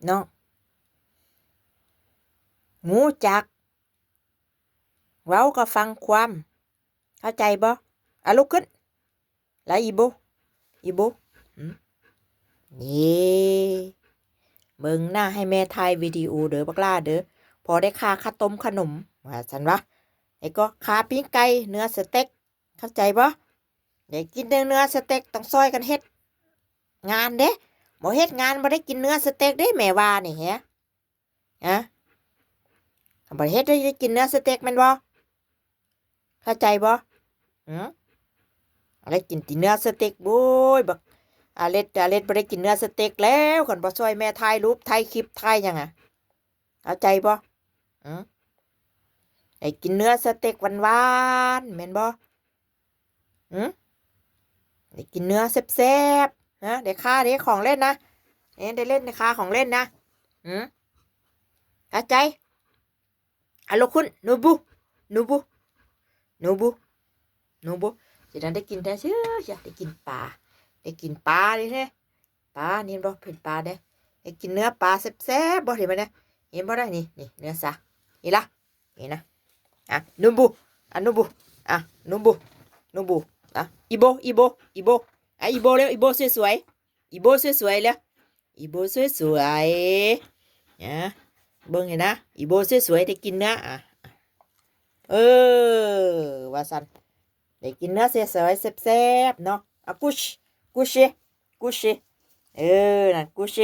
เนาะหูจักเว้าก็ฟังความเข้าใจบ่ลุกขึ้นแล้วอีโบนี่เบิ่งหน้าให้แม่ถ่ายวิดีโอเด้อบักล่าเด้อพอได้ค่าข้าวต้มขนมว่าซั่นวะไอ้ก็ค่าปิ้งไก่เนื้อสเต็กเข้าใจบ่อยากกินเนื้อสเต็กต้องซอยกันเฮ็ดงานเด้บ่เฮ็ดงานบ่ได้กินเนื้อสเต็กเด้แม่ว่านี่แฮะบ่เฮ็ดได้กินเนื้อสเต็กแม่นบ่เข้าใจบ่อะไรกินติเนื้อสเต็กโว้ยบักอาเล็ดบ่ได้กินเนื้อสเต็กแล้วคันบ่ช่วยแม่ถ่ายรูปถ่ายคลิปถ่ายหยังเข้าใจบ่ได้กินเนื้อสเต็กหวานๆแม่นบ่ได้กินเนื้อแซ่บๆได้ค่าได้ของเล่นนะได้เล่นในค่าของเล่นนะเข้าใจลุกขึ้นนูบูจะได้กินได้เชื่ออยากได้กินปลาดิแท้ปลานี่บ่เป็นปลาเด้ได้กินเนื้อปลาแซ่บๆบ่เห็นบ่เนี่ยเห็นบ่ได้นี่เนื้อซะนี่ล่ะนี่นะนูบูนูบูอีโบอีโบเร็วอีโบสวยๆอีโบสวยๆแล้วอีโบสวยๆเบิ่งเห็นนะอีโบสวยๆได้กินเนื้อว่าซั่นได้กินเนื้อสวยๆแซ่บๆเนาะกุชนั่นกุช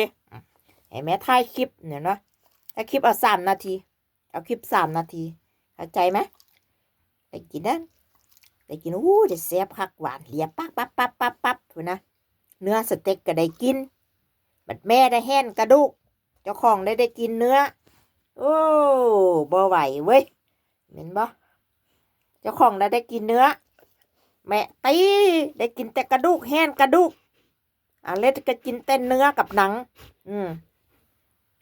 ให้แม่ถ่ายคลิปเนี่ยเนาะถ้าคลิปเอา3 นาทีเอาคลิป3 นาทีเข้าใจไหมได้กินนั่นได้กินจะแซ่บคักหวานเลียปั๊บถูกนะเนื้อสเต็กก็ได้กินบัดแม่ได้แห้นกระดูกเจ้าของได้กินเนื้อบ่ไหวเว้ยเห็นบ่เจ้าของได้กินเนื้อแม่ตีได้กินแต่กระดูกแห้นกระดูกเล็ดก็กินแต่เนื้อกับหนัง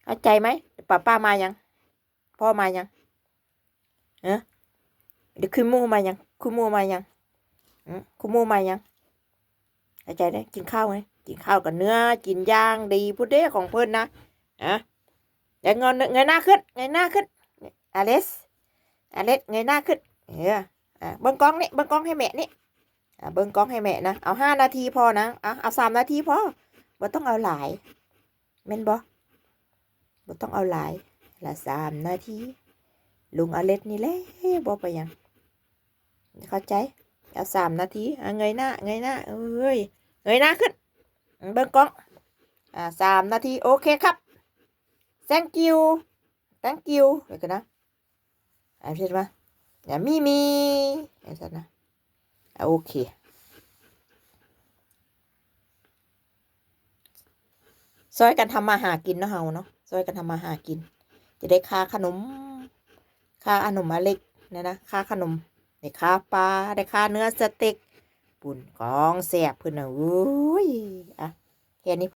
เข้าใจไหมป้ามายังพ่อมายังเดี๋ยวคุณมูมายังเข้าใจได้กินข้าวไหมกินข้าวกับเนื้อกินย่างดีพูดเด้ของเพิ่นนะเดี๋ยวเงยหน้าขึ้นอเล็กเงยหน้าขึ้นเบิ้งกล้องนี่เบิ้งกล้องให้แม่นี่เบิ้งกล้องให้แม่นะเอา5 นาทีพอนะเอา3 นาทีพอบ่ต้องเอาหลายแม่นบ่ต้องเอาหลายละ3 นาทีลุงอเล็กนี่แหละบ่ไปยังเข้าใจเอา3 นาทีเงยหน้าเอ้ยเงยหน้าขึ้นเบิ้งกล้อง3 นาทีโอเคครับ thank you เดี๋ยวกันนะเห็นไหมมีไอ้สัตว์นะโอเคซอยกันทำมาหากินเนาะเฮาเนาะซอยกันทำมาหากินจะได้ค่าขนมมาเล็กนะค่าขนมได้ค่าปลาได้ค่าเนื้อสเต็กปุ่นของแซ่บเพิ่นน่ะอุ้ยแค่นี้